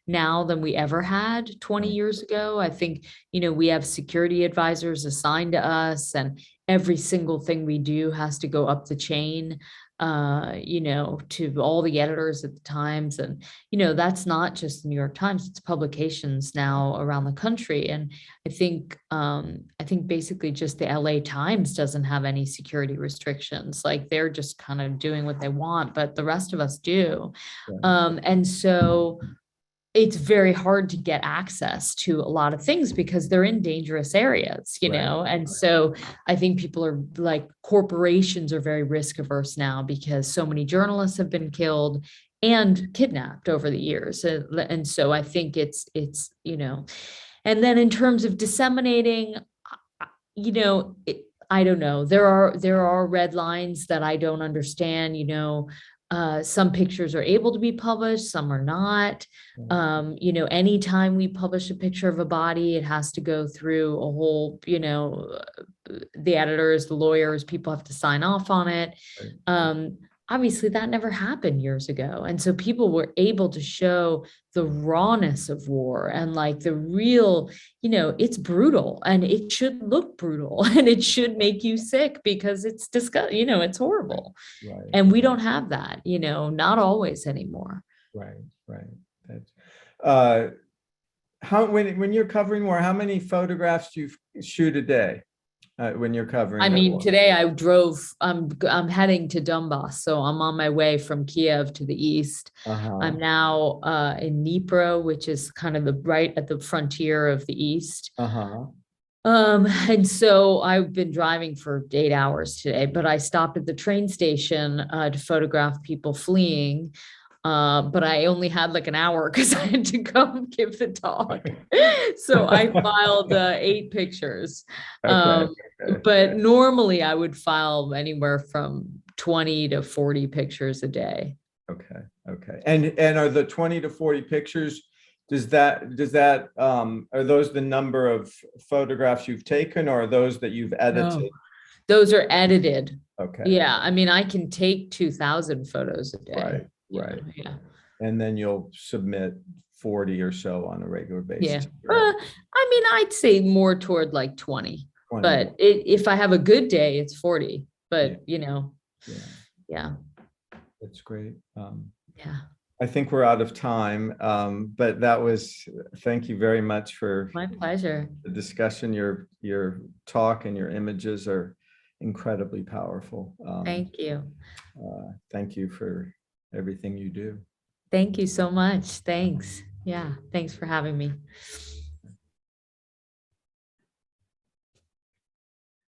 now than we ever had 20 years ago. I think, we have security advisors assigned to us, and every single thing we do has to go up the chain, to all the editors at the Times. And, that's not just the New York Times, it's publications now around the country. And I think basically just the LA Times doesn't have any security restrictions. Like, they're just kind of doing what they want, but the rest of us do. And so it's very hard to get access to a lot of things because they're in dangerous areas, and so I think people are like, corporations are very risk averse now because so many journalists have been killed and kidnapped over the years. And so I think it's and then in terms of disseminating, I don't know. There are red lines that I don't understand. Some pictures are able to be published, some are not. You know, anytime we publish a picture of a body, it has to go through a whole, you know, the editors, the lawyers, people have to sign off on it. Obviously that never happened years ago. And so people were able to show the rawness of war and like the real, you know, it's brutal and it should look brutal and it should make you sick because it's disgusting, you know, it's horrible. Right. And we don't have that, you know, not always anymore. Right. That's how when you're covering war, how many photographs do you shoot a day? When you're covering? I mean, today I drove, I'm heading to Donbass. So I'm on my way from Kiev to the east. I'm now in Dnipro, which is kind of right at the frontier of the east. And so I've been driving for 8 hours today, but I stopped at the train station to photograph people fleeing. But I only had like an hour because I had to go give the talk. So I filed 8 pictures. But normally I would file anywhere from 20 to 40 pictures a day. Okay. And are the 20 to 40 pictures, are those the number of photographs you've taken, or are those that you've edited? No, those are edited. Okay. Yeah. I mean, I can take 2,000 photos a day. Right. Yeah. And then you'll submit 40 or so on a regular basis. Yeah. I mean, I'd say more toward like 20. But if I have a good day, it's 40. But you know, yeah. That's great. Yeah. I think we're out of time, but thank you very much for my pleasure. The discussion. Your talk and your images are incredibly powerful. Thank you. Thank you for everything you do. Thank you so much. Thanks. Yeah. Thanks for having me.